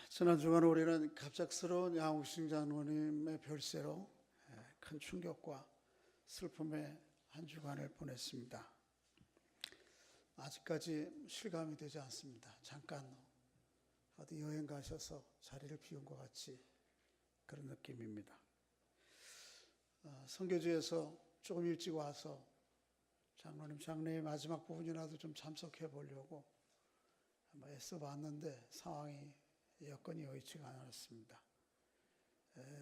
지난 주간 우리는 갑작스러운 양옥신 장로님의 별세로 큰 충격과 슬픔의 한 주간을 보냈습니다. 아직까지 실감이 되지 않습니다. 잠깐 어디 여행 가셔서 자리를 비운 것 같이 그런 느낌입니다. 선교지에서 조금 일찍 와서 장로님 장례의 마지막 부분이라도 좀 참석해 보려고 애써 봤는데 상황이 여건이 여의치가 않았습니다.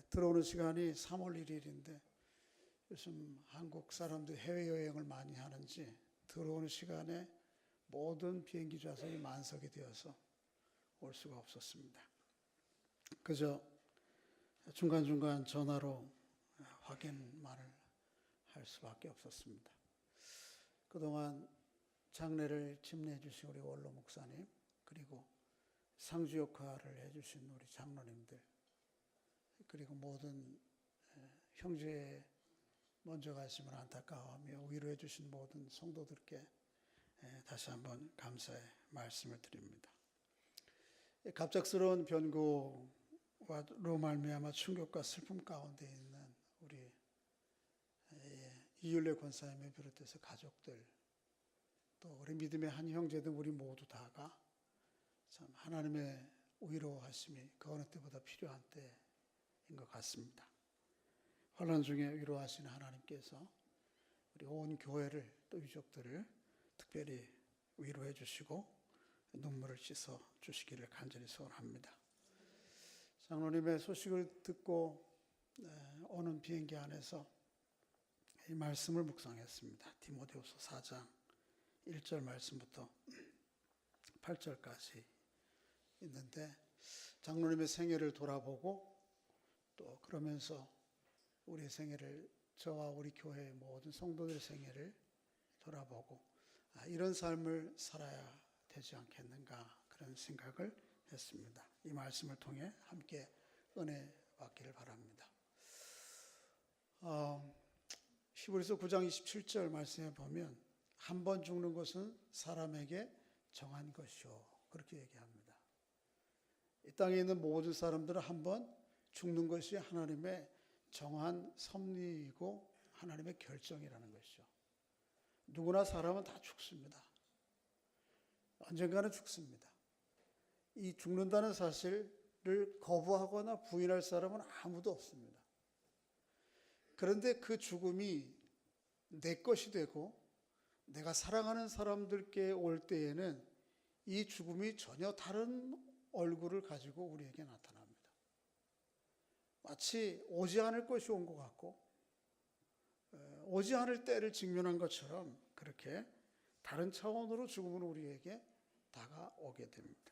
들어오는 시간이 3월 1일인데 요즘 한국 사람들이 해외여행을 많이 하는지 들어오는 시간에 모든 비행기 좌석이 만석이 되어서 올 수가 없었습니다. 그저 중간중간 전화로 확인만을 할 수밖에 없었습니다. 그동안 장례를 집례해 주신 우리 원로 목사님, 그리고 상주 역할을 해주신 우리 장로님들, 그리고 모든 형제의 먼저 가심을 안타까워하며 위로해 주신 모든 성도들께 다시 한번 감사의 말씀을 드립니다. 갑작스러운 변고로 말미암아 충격과 슬픔 가운데 있는 우리 이율래 권사님을 비롯해서 가족들, 또 우리 믿음의 한 형제들, 우리 모두 다가 참 하나님의 위로하심이 그 어느 때보다 필요한 때인 것 같습니다. 환난 중에 위로하시는 하나님께서 우리 온 교회를, 또 유족들을 특별히 위로해 주시고 눈물을 씻어 주시기를 간절히 소원합니다. 장로님의 소식을 듣고 오는 비행기 안에서 이 말씀을 묵상했습니다. 디모데후서 4장 1절 말씀부터 8절까지 있는데, 장로님의 생애를 돌아보고 또 그러면서 우리의 생애를, 저와 우리 교회의 모든 성도들의 생애를 돌아보고 이런 삶을 살아야 되지 않겠는가, 그런 생각을 했습니다. 이 말씀을 통해 함께 은혜 받기를 바랍니다. 히브리서 9장 27절 말씀에 보면 한 번 죽는 것은 사람에게 정한 것이요, 그렇게 얘기합니다. 이 땅에 있는 모든 사람들은 한 번 죽는 것이 하나님의 정한 섭리이고 하나님의 결정이라는 것이죠. 누구나 사람은 다 죽습니다. 언젠가는 죽습니다. 이 죽는다는 사실을 거부하거나 부인할 사람은 아무도 없습니다. 그런데 그 죽음이 내 것이 되고 내가 사랑하는 사람들께 올 때에는 이 죽음이 전혀 다른 얼굴을 가지고 우리에게 나타납니다. 마치 오지 않을 것이 온 것 같고 오지 않을 때를 직면한 것처럼 그렇게 다른 차원으로 죽음은 우리에게 다가오게 됩니다.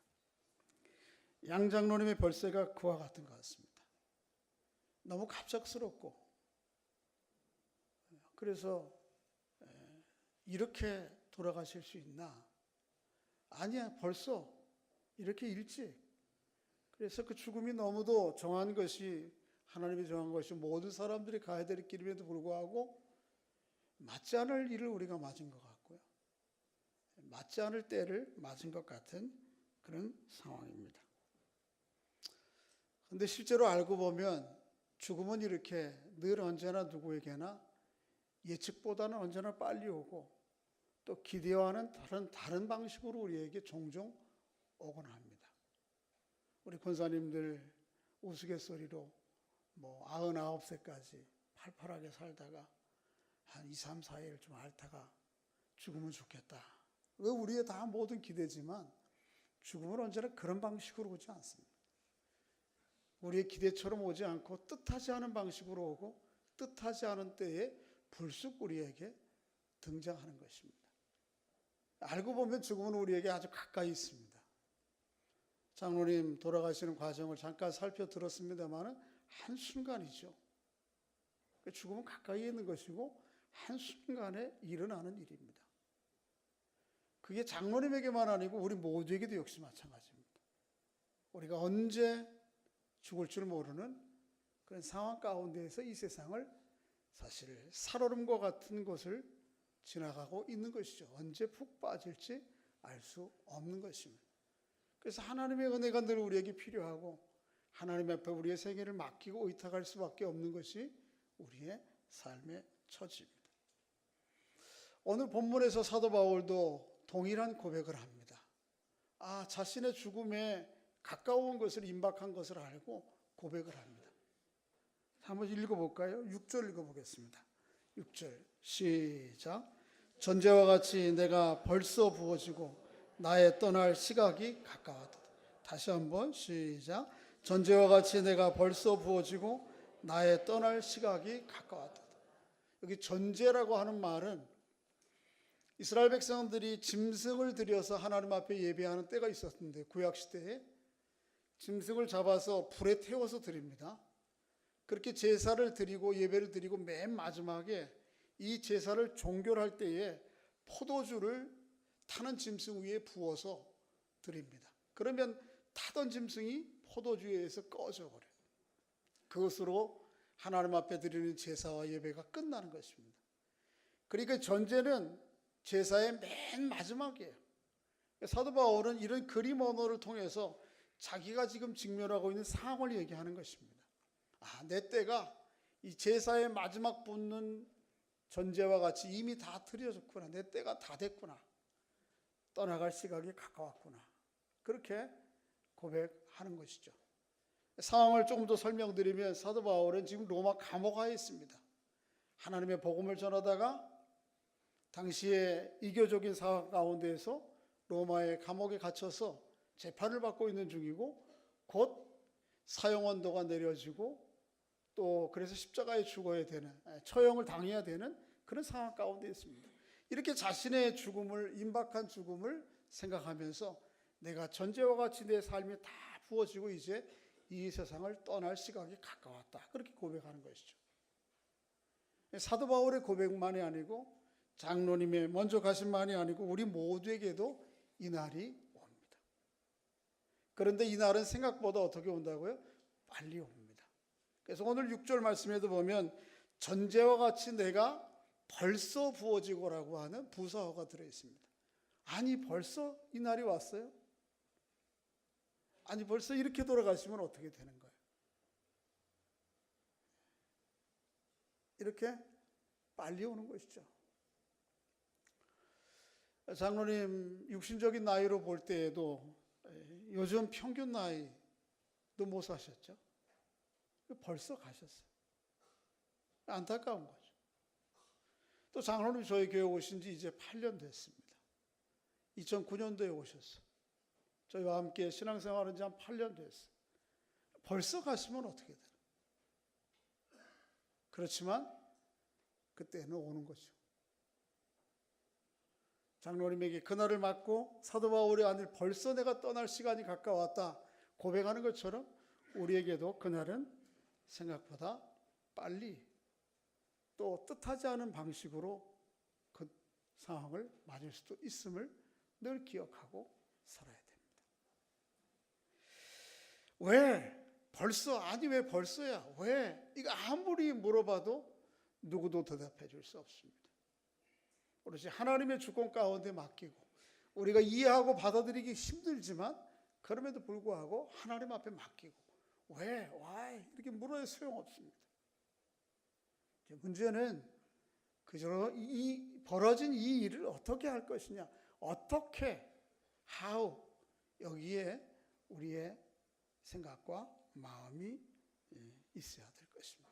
양 장로님의 별세가 그와 같은 것 같습니다. 너무 갑작스럽고, 그래서 이렇게 돌아가실 수 있나? 아니야, 벌써 이렇게 일찍. 그래서 그 죽음이 너무도 정한 것이, 하나님이 정한 것이 모든 사람들이 가야 될 길임에도 불구하고 맞지 않을 일을 우리가 맞은 것 같고요, 맞지 않을 때를 맞은 것 같은 그런 상황입니다. 그런데 실제로 알고 보면 죽음은 이렇게 늘 언제나 누구에게나 예측보다는 언제나 빨리 오고 또 기대와는 다른 방식으로 우리에게 종종 오곤 합니다. 우리 권사님들 우스갯소리로 99세까지 팔팔하게 살다가 한 2, 3, 4일 좀 앓다가 죽으면 좋겠다. 왜 우리의 다 모든 기대지만 죽음은 언제나 그런 방식으로 오지 않습니다. 우리의 기대처럼 오지 않고 뜻하지 않은 방식으로 오고 뜻하지 않은 때에 불쑥 우리에게 등장하는 것입니다. 알고 보면 죽음은 우리에게 아주 가까이 있습니다. 장로님 돌아가시는 과정을 잠깐 살펴들었습니다만 한순간이죠. 죽음은 가까이 있는 것이고 한순간에 일어나는 일입니다. 그게 장로님에게만 아니고 우리 모두에게도 역시 마찬가지입니다. 우리가 언제 죽을 줄 모르는 그런 상황 가운데에서 이 세상을 사실 살얼음과 같은 것을 지나가고 있는 것이죠. 언제 푹 빠질지 알 수 없는 것입니다. 그래서 하나님의 은혜가 늘 우리에게 필요하고 하나님 앞에 우리의 생애를 맡기고 의탁할 수밖에 없는 것이 우리의 삶의 처지입니다. 오늘 본문에서 사도 바울도 동일한 고백을 합니다. 자신의 죽음에 가까운 것을 임박한 것을 알고 고백을 합니다. 한번 읽어볼까요? 6절 읽어보겠습니다. 6절 시작. 전제와 같이 내가 벌써 부어지고 나의 떠날 시각이 가까웠다. 다시 한번 시작. 전제와 같이 내가 벌써 부어지고 나의 떠날 시각이 가까웠다. 여기 전제라고 하는 말은 이스라엘 백성들이 짐승을 들여서 하나님 앞에 예배하는 때가 있었는데 구약시대에 짐승을 잡아서 불에 태워서 드립니다. 그렇게 제사를 드리고 예배를 드리고 맨 마지막에 이 제사를 종결할 때에 포도주를 타는 짐승 위에 부어서 드립니다. 그러면 타던 짐승이 포도주에 의해서 꺼져버려요. 그것으로 하나님 앞에 드리는 제사와 예배가 끝나는 것입니다. 그러니까 전제는 제사의 맨 마지막이에요. 사도 바울은 이런 그림 언어를 통해서 자기가 지금 직면하고 있는 상황을 얘기하는 것입니다. 내 때가 이 제사의 마지막 붙는 전제와 같이 이미 다 드려졌구나. 내 때가 다 됐구나. 떠나갈 시각이 가까웠구나. 그렇게 고백하는 것이죠. 상황을 조금 더 설명드리면 사도 바울은 지금 로마 감옥하에 있습니다. 하나님의 복음을 전하다가 당시에 이교적인 상황 가운데에서 로마의 감옥에 갇혀서 재판을 받고 있는 중이고 곧 사형언도가 내려지고 또 그래서 십자가에 죽어야 되는, 처형을 당해야 되는 그런 상황 가운데 있습니다. 이렇게 자신의 죽음을, 임박한 죽음을 생각하면서 내가 전제와 같이 내 삶이 다 부어지고 이제 이 세상을 떠날 시각이 가까웠다. 그렇게 고백하는 것이죠. 사도 바울의 고백만이 아니고 장로님의 먼저 가신만이 아니고 우리 모두에게도 이 날이 옵니다. 그런데 이 날은 생각보다 어떻게 온다고요? 빨리 옵니다. 그래서 오늘 6절 말씀에도 보면 전제와 같이 내가 벌써 부어지고라고 하는 부사어가 들어있습니다. 아니 벌써 이 날이 왔어요? 아니 벌써 이렇게 돌아가시면 어떻게 되는 거예요? 이렇게 빨리 오는 것이죠. 장로님 육신적인 나이로 볼 때에도 요즘 평균 나이도 못 사셨죠? 벌써 가셨어요. 안타까운 거죠. 또 장로님 저희 교회 오신 지 이제 8년 됐습니다. 2009년도에 오셨어요. 저희와 함께 신앙생활한 지 한 8년 됐어요. 벌써 가시면 어떻게 되나? 그렇지만 그때는 오는 거죠. 장로님에게 그날을 맞고 사도 바울의 아들 벌써 내가 떠날 시간이 가까웠다 고백하는 것처럼 우리에게도 그날은 생각보다 빨리 또 뜻하지 않은 방식으로 그 상황을 맞을 수도 있음을 늘 기억하고 살아야 됩니다. 왜 벌써? 아니 왜 벌써야? 왜? 이거 아무리 물어봐도 누구도 대답해 줄 수 없습니다. 오로지 하나님의 주권 가운데 맡기고 우리가 이해하고 받아들이기 힘들지만 그럼에도 불구하고 하나님 앞에 맡기고 왜? why? 이렇게 물어야 소용없습니다. 문제는 그저 이 벌어진 이 일을 어떻게 할 것이냐, 어떻게, how 여기에 우리의 생각과 마음이 있어야 될 것입니다.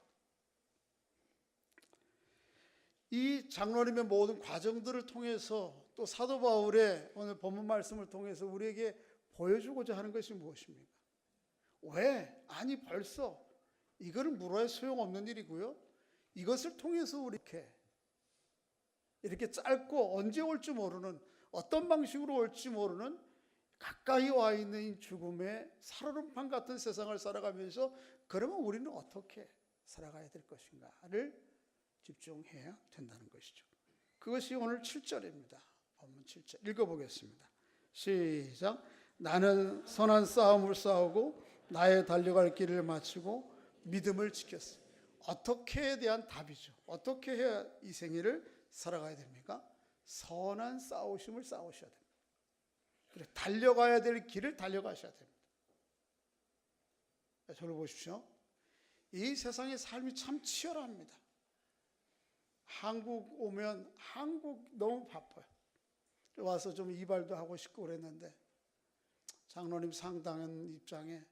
이 장로님의 모든 과정들을 통해서 또 사도 바울의 오늘 본문 말씀을 통해서 우리에게 보여주고자 하는 것이 무엇입니까? 왜? 아니 벌써 이거를 물어야 소용없는 일이고요. 이것을 통해서 우리 이렇게 짧고 언제 올지 모르는 어떤 방식으로 올지 모르는 가까이 와 있는 이 죽음의 살얼음판 같은 세상을 살아가면서 그러면 우리는 어떻게 살아가야 될 것인가를 집중해야 된다는 것이죠. 그것이 오늘 7절입니다. 본문 7절 읽어보겠습니다. 시작. 나는 선한 싸움을 싸우고 나의 달려갈 길을 마치고 믿음을 지켰어. 어떻게에 대한 답이죠. 어떻게 해야 이 생애를 살아가야 됩니까? 선한 싸우심을 싸우셔야 됩니다. 그래, 달려가야 될 길을 달려가셔야 됩니다. 저를 보십시오. 이 세상의 삶이 참 치열합니다. 한국 오면 한국 너무 바빠요. 와서 좀 이발도 하고 싶고 그랬는데 장로님 상담한 입장에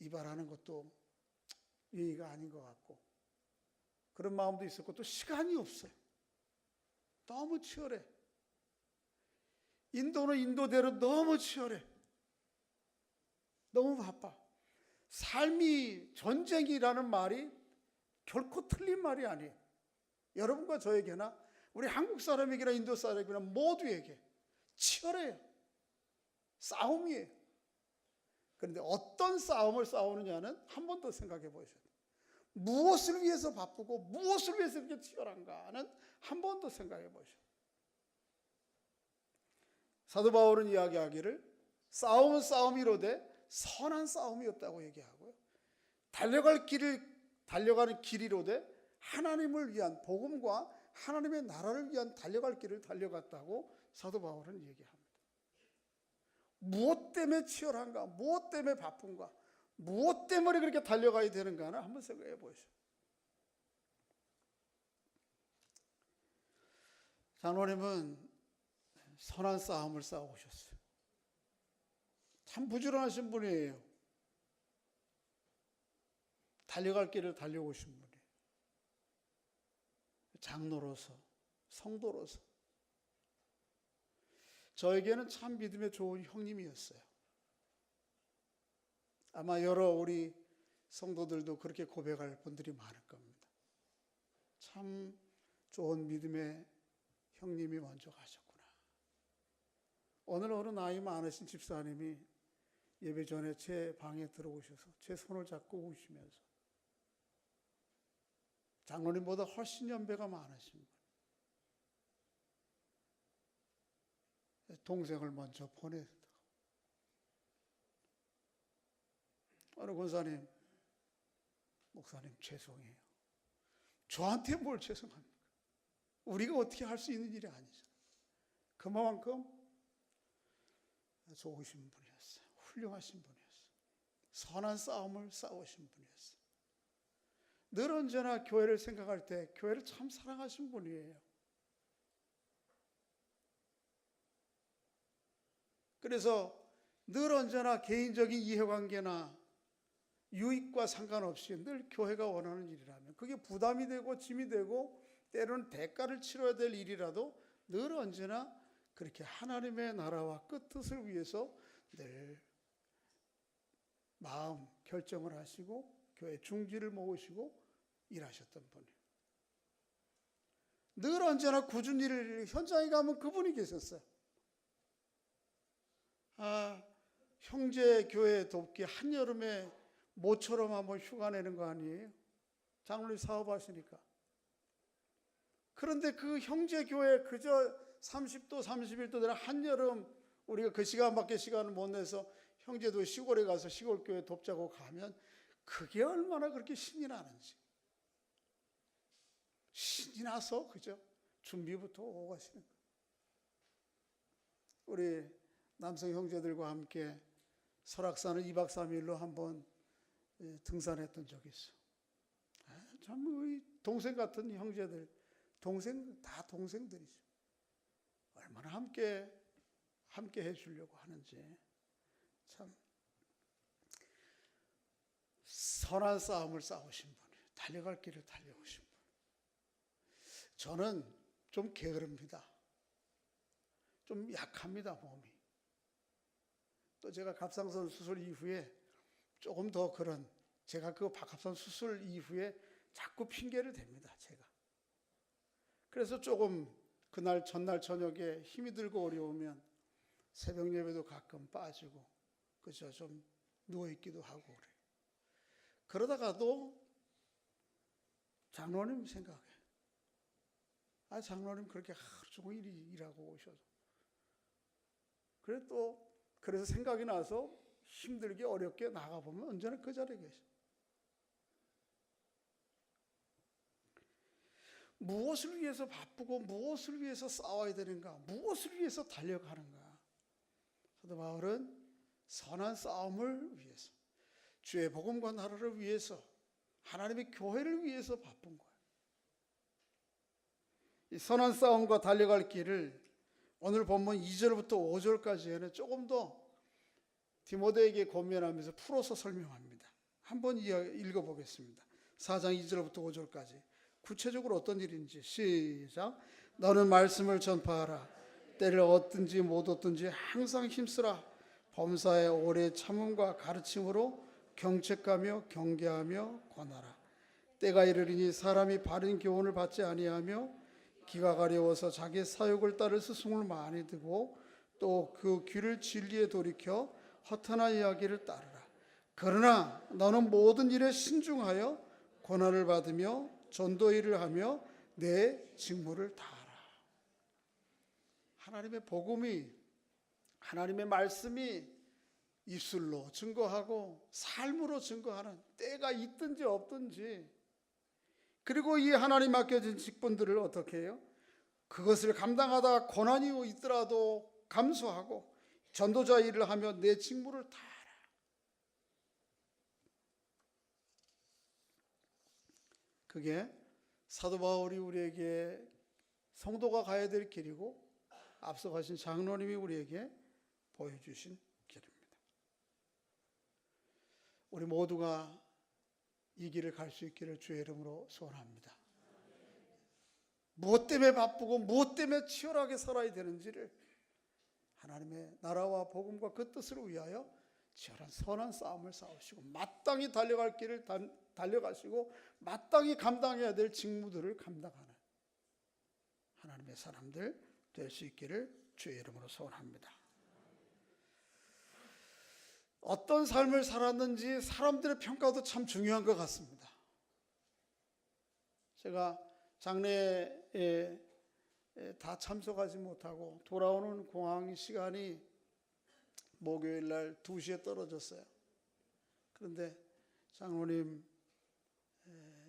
이발하는 것도 예의가 아닌 것 같고 그런 마음도 있었고 또 시간이 없어요. 너무 치열해. 인도는 인도대로 너무 치열해. 너무 바빠. 삶이 전쟁이라는 말이 결코 틀린 말이 아니에요. 여러분과 저에게나 우리 한국 사람에게나 인도 사람에게나 모두에게 치열해요. 싸움이에요. 그런데 어떤 싸움을 싸우느냐는 한 번 더 생각해 보셔야 돼요. 무엇을 위해서 바쁘고 무엇을 위해서 이렇게 치열한가는 한 번 더 생각해 보셔야 돼요. 사도 바울은 이야기하기를 싸움은 싸움이로되 선한 싸움이었다고 얘기하고요. 달려가는 길이로되 하나님을 위한 복음과 하나님의 나라를 위한 달려갈 길을 달려갔다고 사도 바울은 얘기합니다. 무엇 때문에 치열한가? 무엇 때문에 바쁜가? 무엇 때문에 그렇게 달려가야 되는가는 한번 생각해 보시죠. 장로님은 선한 싸움을 싸우셨어요. 참 부지런하신 분이에요. 달려갈 길을 달려오신 분이에요. 장로로서, 성도로서 저에게는 참 믿음에 좋은 형님이었어요. 아마 여러 우리 성도들도 그렇게 고백할 분들이 많을 겁니다. 참 좋은 믿음의 형님이 먼저 가셨구나. 오늘 어느 나이 많으신 집사님이 예배 전에 제 방에 들어오셔서 제 손을 잡고 우시면서 장로님보다 훨씬 연배가 많으신 분, 동생을 먼저 보내다가 어느 권사님, 목사님 죄송해요. 저한테 뭘 죄송합니까? 우리가 어떻게 할 수 있는 일이 아니잖아요. 그만큼 좋으신 분이었어요. 훌륭하신 분이었어요. 선한 싸움을 싸우신 분이었어요. 늘 언제나 교회를 생각할 때 교회를 참 사랑하신 분이에요. 그래서 늘 언제나 개인적인 이해관계나 유익과 상관없이 늘 교회가 원하는 일이라면 그게 부담이 되고 짐이 되고 때로는 대가를 치러야 될 일이라도 늘 언제나 그렇게 하나님의 나라와 끝뜻을 위해서 늘 마음 결정을 하시고 교회 중지를 모으시고 일하셨던 분이에요. 늘 언제나 꾸준히 일을 현장에 가면 그분이 계셨어요. 형제 교회 돕기 한여름에 모처럼 한번 휴가 내는 거 아니에요? 장로님 사업하시니까. 그런데 그 형제 교회 그저 30도 31도 되는 한여름 우리가 그 시간밖에 시간을 못 내서 형제도 시골에 가서 시골 교회 돕자고 가면 그게 얼마나 그렇게 신이 나는지. 신이 나서 그죠? 준비부터 오고 가시는 거예요. 우리 남성 형제들과 함께 설악산을 2박 3일로 한번 등산했던 적이 있어. 참 우리 동생 같은 형제들, 다 동생들이죠. 얼마나 함께 해주려고 하는지 참 선한 싸움을 싸우신 분이에요. 달려갈 길을 달려오신 분. 저는 좀 게으릅니다. 좀 약합니다, 몸이. 또 제가 갑상선 수술 이후에 조금 더 제가 그 갑상선 수술 이후에 자꾸 핑계를 댑니다, 제가. 그래서 조금 그날 전날 저녁에 힘이 들고 어려우면 새벽 예배도 가끔 빠지고 그저 좀 누워있기도 하고 그래요. 그러다가도 장로님 생각해. 장로님 그렇게 하루 종일 일하고 오셔서. 그래서 생각이 나서 힘들게 어렵게 나가보면 언제나 그 자리에 계셔. 무엇을 위해서 바쁘고 무엇을 위해서 싸워야 되는가? 무엇을 위해서 달려가는가? 사도 바울은 선한 싸움을 위해서, 주의 복음과 나라를 위해서, 하나님의 교회를 위해서 바쁜 거예요. 이 선한 싸움과 달려갈 길을 오늘 본문 2절부터 5절까지에는 조금 더 디모데에게 권면하면서 풀어서 설명합니다. 한번 읽어보겠습니다. 4장 2절부터 5절까지. 구체적으로 어떤 일인지 시작. 너는 말씀을 전파하라. 때를 얻든지 못 얻든지 항상 힘쓰라. 범사에 오래 참음과 가르침으로 경책하며 경계하며 권하라. 때가 이르리니 사람이 바른 교훈을 받지 아니하며 기가 가려워서 자기 사욕을 따를 스승을 많이 두고 또 그 귀를 진리에 돌이켜 허탄한 이야기를 따르라. 그러나 너는 모든 일에 신중하여 고난을 받으며 전도 일을 하며 내 직무를 다하라. 하나님의 복음이, 하나님의 말씀이 입술로 증거하고 삶으로 증거하는 때가 있든지 없든지, 그리고 이 하나님 맡겨진 직분들을 어떻게 해요? 그것을 감당하다 고난이 있더라도 감수하고 전도자 일을 하며 내 직무를 다하라. 그게 사도 바울이 우리에게 성도가 가야 될 길이고 앞서 가신 장로님이 우리에게 보여주신 길입니다. 우리 모두가 이 길을 갈 수 있기를 주의 이름으로 소원합니다. 무엇 때문에 바쁘고 무엇 때문에 치열하게 살아야 되는지를 하나님의 나라와 복음과 그 뜻을 위하여 치열한 선한 싸움을 싸우시고 마땅히 달려갈 길을 달려가시고 마땅히 감당해야 될 직무들을 감당하는 하나님의 사람들 될 수 있기를 주의 이름으로 소원합니다. 어떤 삶을 살았는지 사람들의 평가도 참 중요한 것 같습니다. 제가 장례에 다 참석하지 못하고 돌아오는 공항 시간이 목요일 날 2시에 떨어졌어요. 그런데 장로님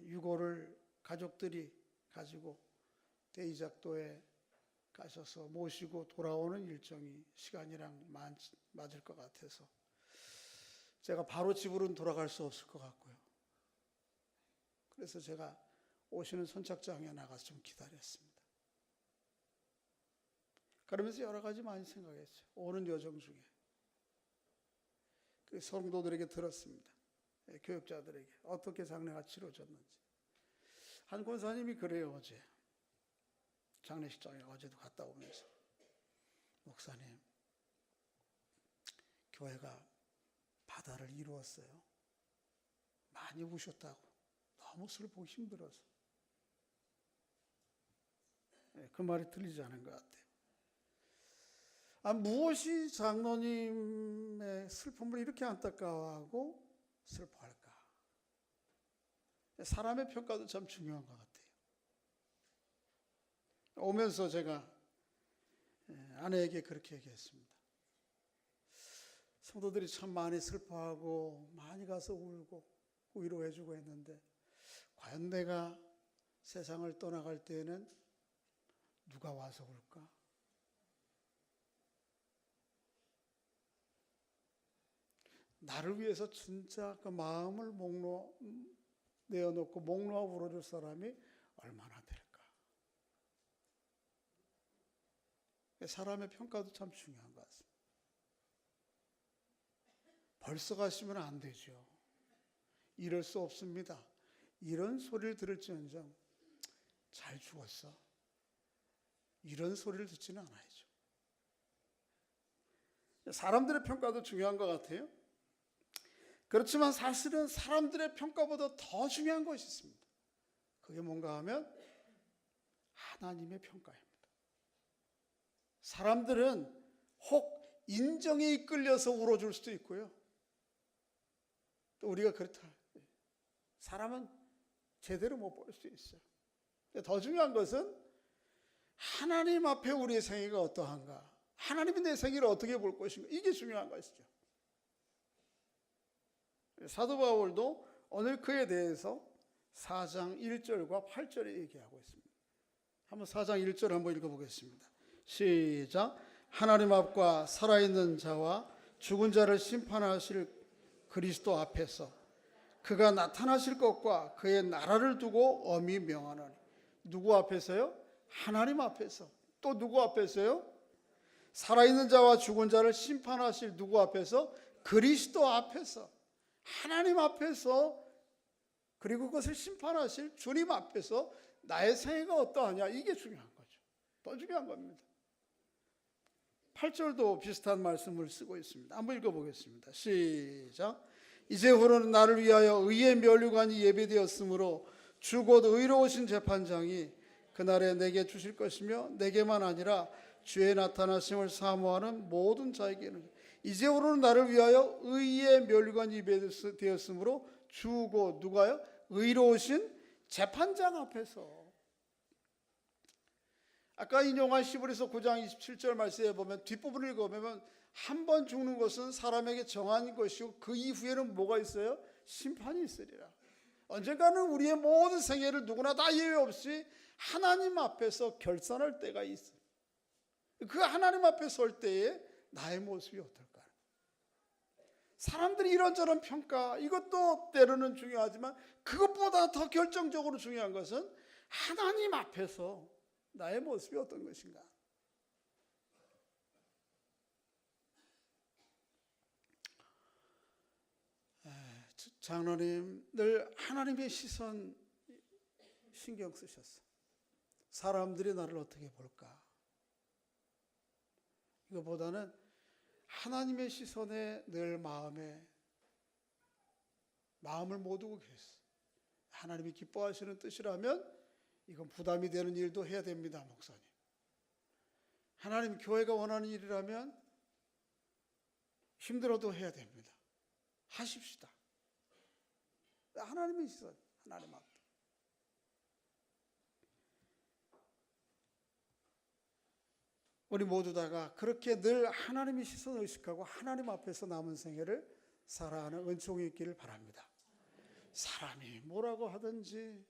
유골을 가족들이 가지고 대이작도에 가셔서 모시고 돌아오는 일정이 시간이랑 맞을 것 같아서 제가 바로 집으로는 돌아갈 수 없을 것 같고요. 그래서 제가 오시는 선착장에 나가서 좀 기다렸습니다. 그러면서 여러 가지 많이 생각했죠. 오는 여정 중에. 그 성도들에게 들었습니다. 교육자들에게 어떻게 장례가 치러졌는지. 한 권사님이 그래요. 어제 장례식장에 어제도 갔다 오면서 목사님, 교회가 바다를 이루었어요. 많이 우셨다고. 너무 슬프고 힘들어서. 그 말이 틀리지 않은 것 같아요. 무엇이 장로님의 슬픔을 이렇게 안타까워하고 슬퍼할까? 사람의 평가도 참 중요한 것 같아요. 오면서 제가 아내에게 그렇게 얘기했습니다. 성도들이 참 많이 슬퍼하고 많이 가서 울고 위로해주고 했는데 과연 내가 세상을 떠나갈 때에는 누가 와서 울까? 나를 위해서 진짜 그 마음을 내어놓고 목 놓아 울어줄 사람이 얼마나 될까? 사람의 평가도 참 중요한 것 같습니다. 벌써 가시면 안 되죠. 이럴 수 없습니다. 이런 소리를 들을지언정 잘 죽었어. 이런 소리를 듣지는 않아야죠. 사람들의 평가도 중요한 것 같아요. 그렇지만 사실은 사람들의 평가보다 더 중요한 것이 있습니다. 그게 뭔가 하면 하나님의 평가입니다. 사람들은 혹 인정에 이끌려서 울어줄 수도 있고요. 또 우리가 그렇다. 사람은 제대로 못 볼 수 있어요. 더 중요한 것은 하나님 앞에 우리의 생애가 어떠한가? 하나님이 내 생애를 어떻게 볼 것인가? 이게 중요한 것이죠. 사도 바울도 오늘 그에 대해서 4장 1절과 8절에 얘기하고 있습니다. 한번 4장 1절 한번 읽어보겠습니다. 시작. 하나님 앞과 살아있는 자와 죽은 자를 심판하실 그리스도 앞에서 그가 나타나실 것과 그의 나라를 두고 엄히 명하노니. 누구 앞에서요? 하나님 앞에서. 또 누구 앞에서요? 살아있는 자와 죽은 자를 심판하실 누구 앞에서? 그리스도 앞에서. 하나님 앞에서, 그리고 그것을 심판하실 주님 앞에서 나의 생애가 어떠하냐, 이게 중요한 거죠. 더 중요한 겁니다. 8절도 비슷한 말씀을 쓰고 있습니다. 한번 읽어보겠습니다. 시작. 이제후로는 나를 위하여 의의 면류관이 예배되었으므로 주 곧 의로우신 재판장이 그날에 내게 주실 것이며 내게만 아니라 주의 나타나심을 사모하는 모든 자에게는. 이제후로는 나를 위하여 의의 면류관이 예배되었으므로 주 곧 누가요? 의로우신 재판장 앞에서. 아까 인용한 히브리서 9장 27절 말씀에 보면 뒷부분을 읽어보면 한 번 죽는 것은 사람에게 정한 것이고 그 이후에는 뭐가 있어요? 심판이 있으리라. 언젠가는 우리의 모든 생애를 누구나 다 예외 없이 하나님 앞에서 결산할 때가 있어요. 그 하나님 앞에 설 때에 나의 모습이 어떨까? 사람들이 이런저런 평가, 이것도 때로는 중요하지만 그것보다 더 결정적으로 중요한 것은 하나님 앞에서 나의 모습이 어떤 것인가? 장로님 늘 하나님의 시선 신경 쓰셨어. 사람들이 나를 어떻게 볼까? 이거보다는 하나님의 시선에 늘 마음을 못 두고 계셨어. 하나님이 기뻐하시는 뜻이라면 이건 부담이 되는 일도 해야 됩니다, 목사님. 하나님 교회가 원하는 일이라면 힘들어도 해야 됩니다. 하십시다. 하나님의 시선, 하나님 앞에. 우리 모두 다가 그렇게 늘 하나님의 시선을 의식하고 하나님 앞에서 남은 생애를 살아가는 은총이 있기를 바랍니다. 사람이 뭐라고 하든지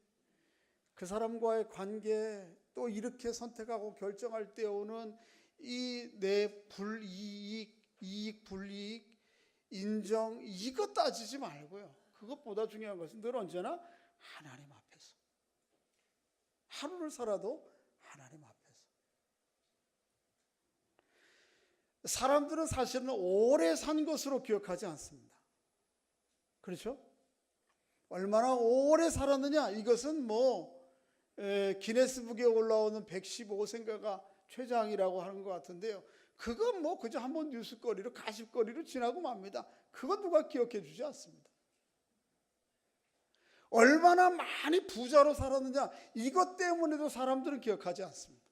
그 사람과의 관계, 또 이렇게 선택하고 결정할 때 오는 이 내 불이익, 이익, 불이익, 인정, 이것 따지지 말고요. 그것보다 중요한 것은 늘 언제나 하나님 앞에서. 하루를 살아도 하나님 앞에서. 사람들은 사실은 오래 산 것으로 기억하지 않습니다. 그렇죠? 얼마나 오래 살았느냐, 이것은 기네스북에 올라오는 115세인가가 최장이라고 하는 것 같은데요. 그건 그저 한번 뉴스거리로, 가십거리로 지나고 맙니다. 그건 누가 기억해 주지 않습니다. 얼마나 많이 부자로 살았느냐, 이것 때문에도 사람들은 기억하지 않습니다.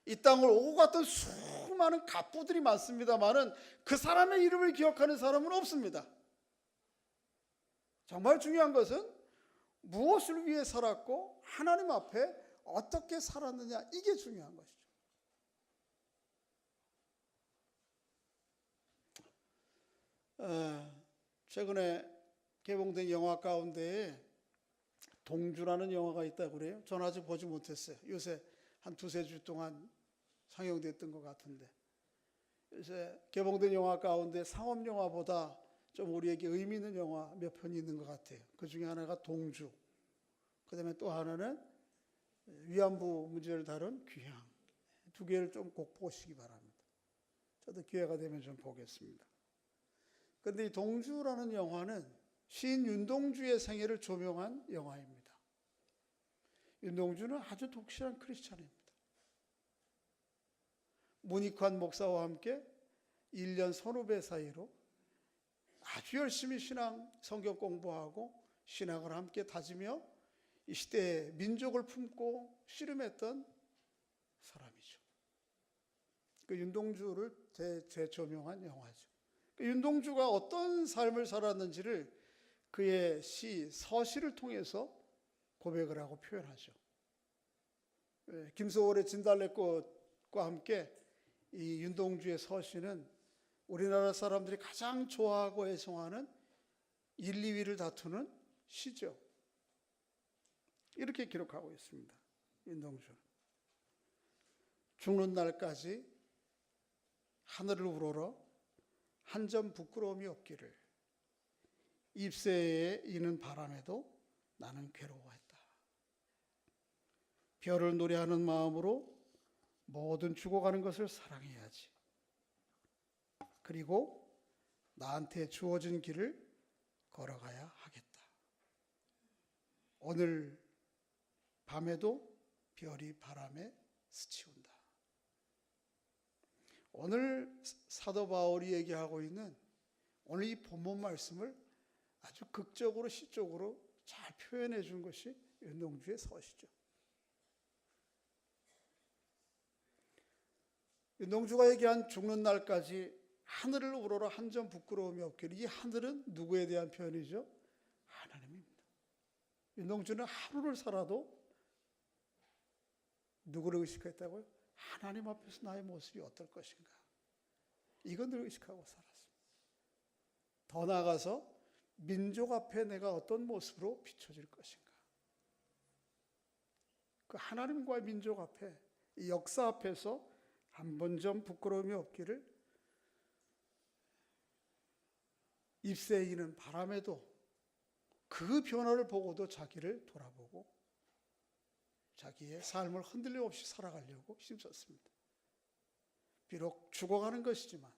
이 땅을 오고 갔던 수많은 갑부들이 많습니다만은 그 사람의 이름을 기억하는 사람은 없습니다. 정말 중요한 것은 무엇을 위해 살았고 하나님 앞에 어떻게 살았느냐, 이게 중요한 것이죠. 최근에 개봉된 영화 가운데 동주라는 영화가 있다고 그래요. 전 아직 보지 못했어요. 요새 한 두세 주 동안 상영됐던 것 같은데, 요새 개봉된 영화 가운데 상업 영화보다 좀 우리에게 의미 있는 영화 몇 편이 있는 것 같아요. 그 중에 하나가 동주, 그 다음에 또 하나는 위안부 문제를 다룬 귀향. 두 개를 좀 꼭 보시기 바랍니다. 저도 기회가 되면 좀 보겠습니다. 그런데 이 동주라는 영화는 시인 윤동주의 생애를 조명한 영화입니다. 윤동주는 아주 독실한 크리스찬입니다. 문익환 목사와 함께 1년 선후배 사이로 아주 열심히 성경 공부하고 신앙을 함께 다지며 이 시대의 민족을 품고 씨름했던 사람이죠. 그 윤동주를 재조명한 영화죠. 그 윤동주가 어떤 삶을 살았는지를 그의 서시를 통해서 고백을 하고 표현하죠. 김소월의 진달래꽃과 함께 이 윤동주의 서시는 우리나라 사람들이 가장 좋아하고 애송하는 1, 2위를 다투는 시죠. 이렇게 기록하고 있습니다. 윤동주는 죽는 날까지 하늘을 우러러 한 점 부끄러움이 없기를 입새에 이는 바람에도 나는 괴로워했다. 별을 노래하는 마음으로 모든 죽어가는 것을 사랑해야지. 그리고 나한테 주어진 길을 걸어가야 하겠다. 오늘 밤에도 별이 바람에 스치운다. 오늘 사도 바울이 얘기하고 있는 오늘 이 본문 말씀을 아주 극적으로 시적으로 잘 표현해 준 것이 윤동주의 서시죠. 윤동주가 얘기한 죽는 날까지 하늘을 우러러 한 점 부끄러움이 없기를, 이 하늘은 누구에 대한 표현이죠? 하나님입니다. 윤동주는 하루를 살아도 누구를 의식했다고요? 하나님 앞에서 나의 모습이 어떨 것인가, 이건 늘 의식하고 살았습니다. 더 나아가서 민족 앞에 내가 어떤 모습으로 비춰질 것인가, 그 하나님과의 민족 앞에, 이 역사 앞에서 한 번 좀 부끄러움이 없기를, 입새에 이는 바람에도 그 변화를 보고도 자기를 돌아보고 자기의 삶을 흔들림 없이 살아가려고 힘썼습니다. 비록 죽어가는 것이지만,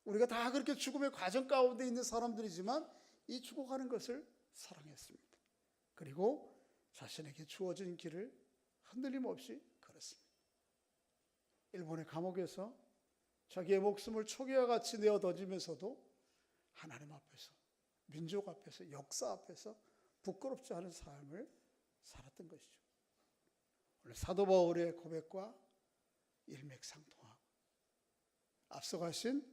우리가 다 그렇게 죽음의 과정 가운데 있는 사람들이지만 이 죽어가는 것을 사랑했습니다. 그리고 자신에게 주어진 길을 흔들림 없이 걸었습니다. 일본의 감옥에서 자기의 목숨을 초기와 같이 내어 던지면서도 하나님 앞에서, 민족 앞에서, 역사 앞에서 부끄럽지 않은 삶을 살았던 것이죠. 오늘 사도 바울의 고백과 일맥상통하고 앞서가신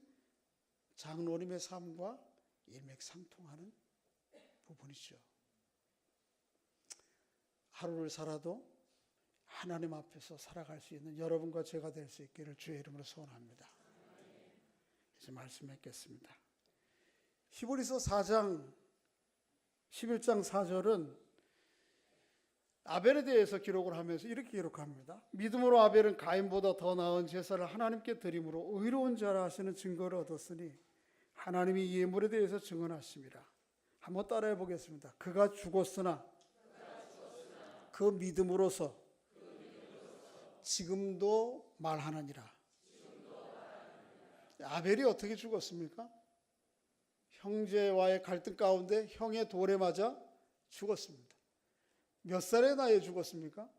장로님의 삶과 일맥상통하는 부분이죠. 하루를 살아도 하나님 앞에서 살아갈 수 있는 여러분과 제가 될 수 있기를 주의 이름으로 소원합니다. 이제 말씀 맺겠습니다. 히브리서 4장 11장 4절은 아벨에 대해서 기록을 하면서 이렇게 기록합니다. 믿음으로 아벨은 가인보다 더 나은 제사를 하나님께 드림으로 의로운 자라 하시는 증거를 얻었으니 하나님이 이 예물에 대해서 증언하심이라. 한번 따라해 보겠습니다. 그가 죽었으나 그 믿음으로서 지금도 말하느니라. 아벨이 어떻게 죽었습니까? 형제와의 갈등 가운데 형의 돌에 맞아 죽었습니다. 몇 살의 나이에 죽었습니까?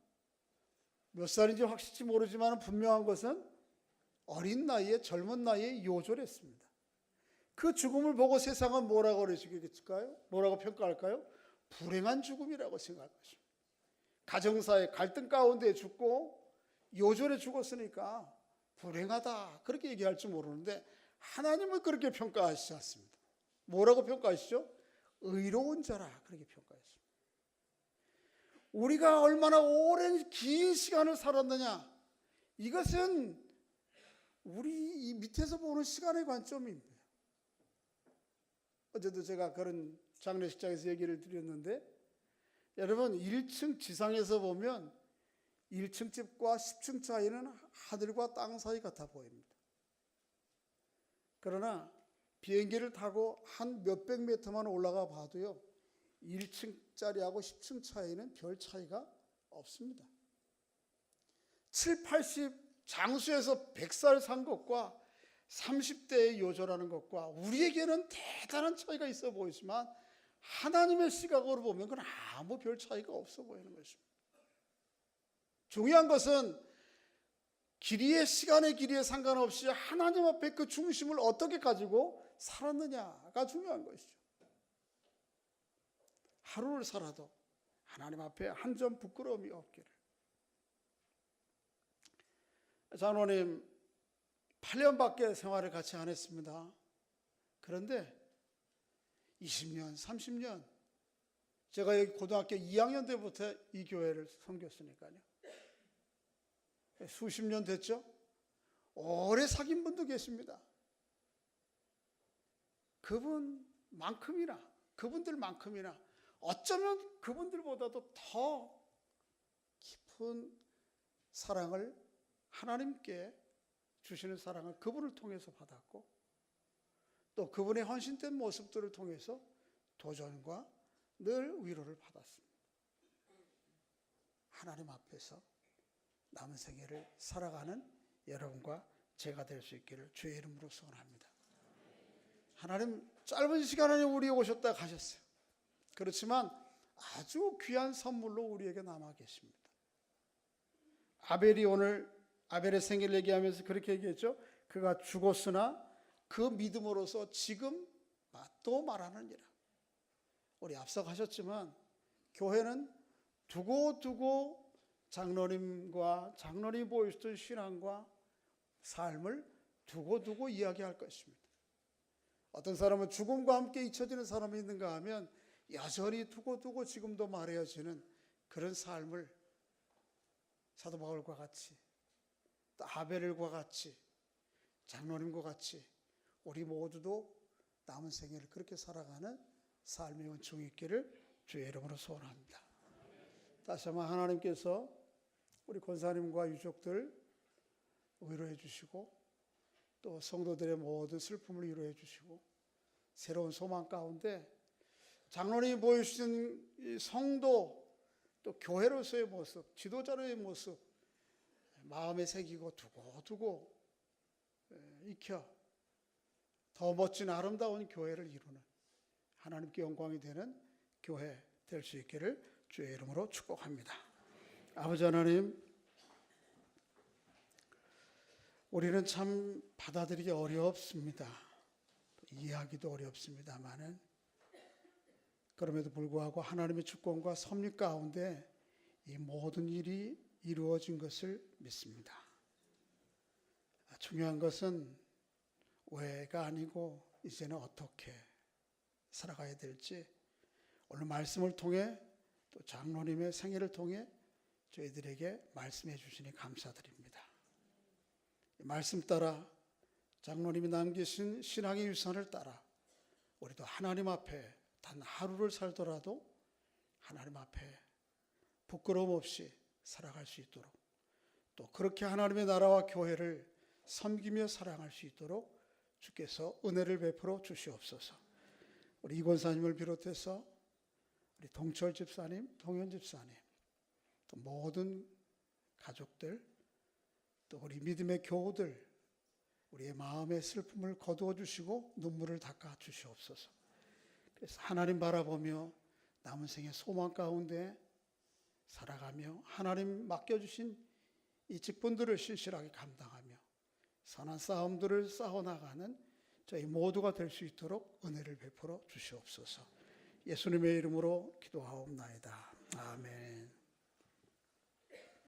몇 살인지 확실히 모르지만 분명한 것은 어린 나이에, 젊은 나이에 요절했습니다. 그 죽음을 보고 세상은 뭐라고 그러시겠을까요? 뭐라고 평가할까요? 불행한 죽음이라고 생각할 것입니다. 가정사의 갈등 가운데 죽고 요절에 죽었으니까 불행하다, 그렇게 얘기할지 모르는데 하나님은 그렇게 평가하시지 않습니다. 뭐라고 평가하시죠? 의로운 자라, 그렇게 평가했습니다. 우리가 얼마나 오랜 긴 시간을 살았느냐, 이것은 우리 이 밑에서 보는 시간의 관점입니다. 어제도 제가 그런 장례식장에서 얘기를 드렸는데, 여러분 1층 지상에서 보면 1층 집과 10층 차이는 하늘과 땅 사이 같아 보입니다. 그러나 비행기를 타고 한 몇백 미터만 올라가 봐도요, 1층짜리하고 10층 차이는 별 차이가 없습니다. 7, 80 장수에서 100살 산 것과 30대에 요절하는 것과 우리에게는 대단한 차이가 있어 보이지만 하나님의 시각으로 보면 그건 아무 별 차이가 없어 보이는 것입니다. 중요한 것은 길이의, 시간의 길이에 상관없이 하나님 앞에 그 중심을 어떻게 가지고 살았느냐가 중요한 것이죠. 하루를 살아도 하나님 앞에 한 점 부끄러움이 없기를. 장로님 8년밖에 생활을 같이 안 했습니다. 그런데 20년, 30년, 제가 여기 고등학교 2학년 때부터 이 교회를 섬겼으니까요. 수십 년 됐죠. 오래 사귄 분도 계십니다. 그분들만큼이나 어쩌면 그분들보다도 더 깊은 사랑을 하나님께 주시는 사랑을 그분을 통해서 받았고 또 그분의 헌신된 모습들을 통해서 도전과 늘 위로를 받았습니다. 하나님 앞에서 남은 생애를 살아가는 여러분과 제가 될 수 있기를 주의 이름으로 소원합니다. 하나님 짧은 시간 안에 우리에 오셨다 가셨어요. 그렇지만 아주 귀한 선물로 우리에게 남아 계십니다. 아벨이 오늘 아벨의 생애를 얘기하면서 그렇게 얘기했죠. 그가 죽었으나 그 믿음으로서 지금 또 말하느니라. 우리 앞서 가셨지만 교회는 두고두고 장로님과 장로님이 보여주던 신앙과 삶을 두고두고 이야기할 것입니다. 어떤 사람은 죽음과 함께 잊혀지는 사람이 있는가 하면 여전히 두고두고 지금도 말해야지는 그런 삶을 사도 바울과 같이 또 아벨과 같이 장로님과 같이 우리 모두도 남은 생애를 그렇게 살아가는 삶의 은총이 있기를 주의 이름으로 소원합니다. 다시 한번 하나님께서 우리 권사님과 유족들 위로해 주시고 또 성도들의 모든 슬픔을 위로해 주시고 새로운 소망 가운데 장로님이 보여주신 이 성도 또 교회로서의 모습, 지도자로의 모습 마음에 새기고 두고두고 익혀 더 멋진 아름다운 교회를 이루는 하나님께 영광이 되는 교회 될 수 있기를 주의 이름으로 축복합니다. 아버지 하나님, 우리는 참 받아들이기 어렵습니다. 이해하기도 어렵습니다만은 그럼에도 불구하고 하나님의 주권과 섭리 가운데 이 모든 일이 이루어진 것을 믿습니다. 중요한 것은 왜가 아니고 이제는 어떻게 살아가야 될지 오늘 말씀을 통해 또 장로님의 생애를 통해 저희들에게 말씀해 주시니 감사드립니다. 말씀 따라 장로님이 남기신 신앙의 유산을 따라 우리도 하나님 앞에 단 하루를 살더라도 하나님 앞에 부끄러움 없이 살아갈 수 있도록 또 그렇게 하나님의 나라와 교회를 섬기며 사랑할 수 있도록 주께서 은혜를 베풀어 주시옵소서. 우리 이권사님을 비롯해서 우리 동철 집사님, 동현 집사님, 또 모든 가족들, 또 우리 믿음의 교우들, 우리의 마음의 슬픔을 거두어 주시고 눈물을 닦아 주시옵소서. 그래서 하나님 바라보며 남은 생의 소망 가운데 살아가며 하나님 맡겨주신 이 직분들을 신실하게 감당하며 선한 싸움들을 싸워나가는 저희 모두가 될 수 있도록 은혜를 베풀어 주시옵소서. 예수님의 이름으로 기도하옵나이다. 아멘.